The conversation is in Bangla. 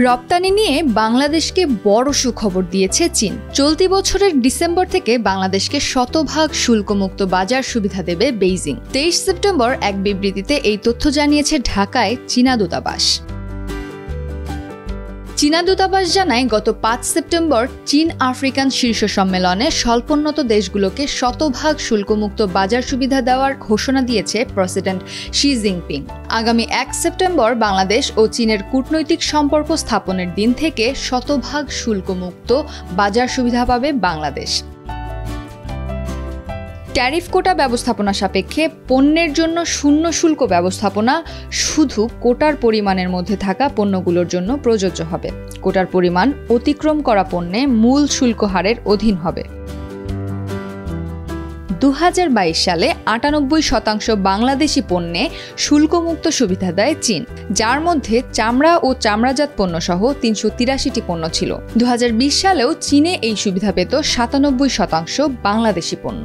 রপ্তানি নিয়ে বাংলাদেশকে বড় সুখবর দিয়েছে চীন। চলতি বছরের ডিসেম্বর থেকে বাংলাদেশকে শতভাগ শুল্কমুক্ত বাজার সুবিধা দেবে বেইজিং। 23 সেপ্টেম্বর এক বিবৃতিতে এই তথ্য জানিয়েছে ঢাকায় চীনা দূতাবাস। চীনা দূতাবাস জানায়, গত 5 সেপ্টেম্বর চীন আফ্রিকান শীর্ষ সম্মেলনে স্বল্পোন্নত দেশগুলোকে শতভাগ শুল্কমুক্ত বাজার সুবিধা দেওয়ার ঘোষণা দিয়েছে প্রেসিডেন্ট শি জিনপিং। আগামী 1 সেপ্টেম্বর বাংলাদেশ ও চীনের কূটনৈতিক সম্পর্ক স্থাপনের দিন থেকে শতভাগ শুল্কমুক্ত বাজার সুবিধা পাবে বাংলাদেশ। ট্যারিফ কোটা ব্যবস্থাপনা সাপেক্ষে পণ্যের জন্য শূন্য শুল্ক ব্যবস্থাপনা শুধু কোটার পরিমাণের মধ্যে থাকা পণ্যগুলোর জন্য প্রযোজ্য হবে। কোটার পরিমাণ অতিক্রম করা পণ্যে মূল শুল্ক হারের অধীন হবে। 2022 সালে 98% বাংলাদেশি পণ্যে শুল্কমুক্ত সুবিধা দেয় চীন, যার মধ্যে চামড়া ও চামড়াজাত পণ্য সহ 383টি পণ্য ছিল। 2020 সালেও চীনে এই সুবিধা পেত 97% বাংলাদেশি পণ্য।